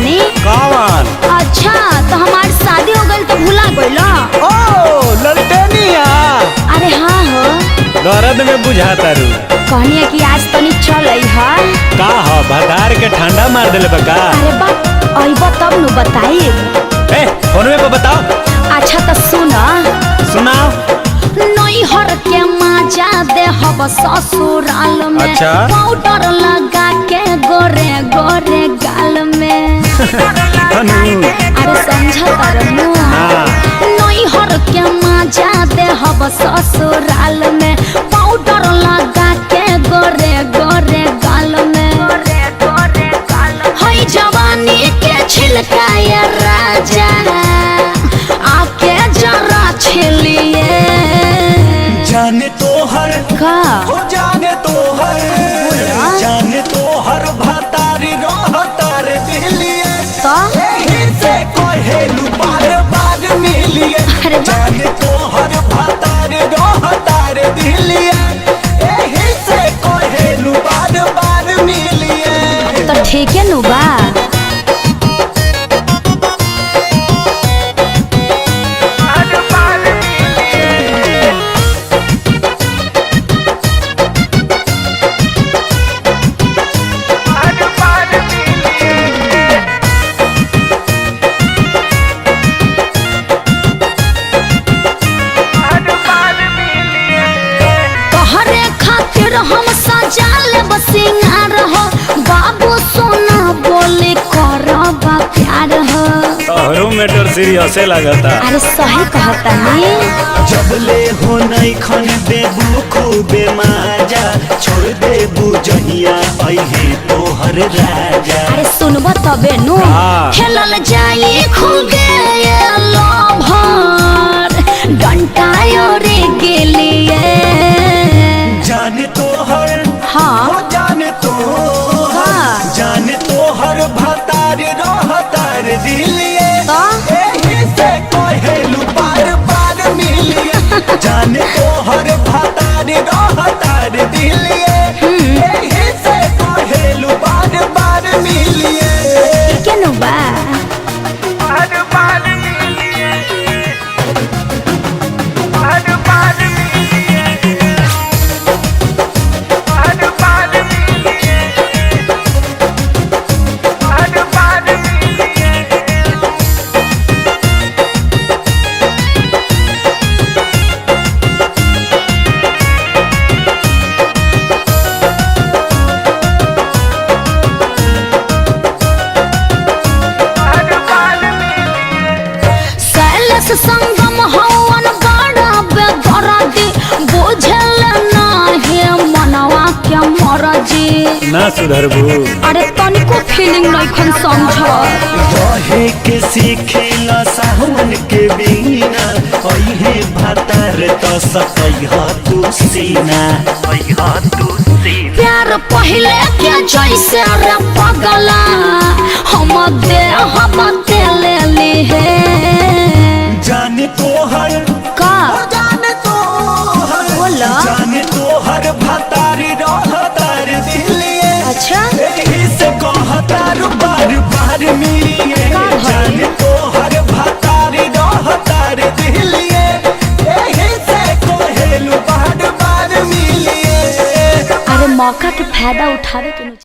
तनी। कौन? अच्छा तो हमार शादी हो गई तो भुला गइला। ओ ललटेनिया। अरे हाँ हो। दर्द में बुझाता रू। कहनी कि आज तनी चल है। का हो भदार के ठंडा मार देले बका। अरे बात अइबा तब नु बताई। ए फोनवे पे बताओ। अच्छा तो सुना। सुनाओ। नैहर के मजा दे हब ससुराल में। अच्छा। पाउडर लगा के गोरे गोरे गाल में। अरे समझ तरनू। नैहर के मजा दे हब ससुराल में। पाउडर लगा के गोरे गोरे गाल में। हई जवानी के छिलका ये राजा आके जरा छिलिए। जाने तो हर का हो जाने तो हर जाने तो हर भातारी रहतार दिलिए तो एही से कहेलु बार बार मिलिए। अरे जाने तो हर भातारी रहतार दिलिए एही से कहेलु बार बार मिलिए। तो ठीक है नु बा। हम सजा लेब सिंगार हो बाबू सोना बोले करबा प्यार हो। तोहरो मैटर सीरियस लगता। अरे सही कहता नी। जब ले हो नहीं खन देबू खूबे माजा छोड़ देबू जहिया अहे तोहर राजा। अरे सुनब तबे नु खेलल जाई खूबे लभर डंटायो रे गेलिए। जाने तो हर हाँ हो जाने तो जाने तो हर भातार रहतार दिलिए तो एही से कहेलु बार बार मिलिए। जाने तो हर भातार रहतार दिलिए एही से कहेलु बार बार मिलिए। केनु बा। बार बार मिलिए बार बार संगम हवन बड़ा बेदर्दी बुझल नाही मनवा के मरजी ना सुधरबू। अरे तनिको फीलिंग नहीं खन समझ। रहे के सीखेला सावन के बिना अहे भातार तो सकैह तू सीना प्यार पहले के जैसे रे पगला हम दे बतेले ली है। जाने तो हर का जाने तो हर बोला। जाने तो हर भातारी रहतार दिलिए। अच्छा एही से कहतार बार बार मिलिए। जाने तो हर भातारी रहतार दिलिए एही से कहेलु बार बार मिलिए। अरे मौका के फायदा उठावे के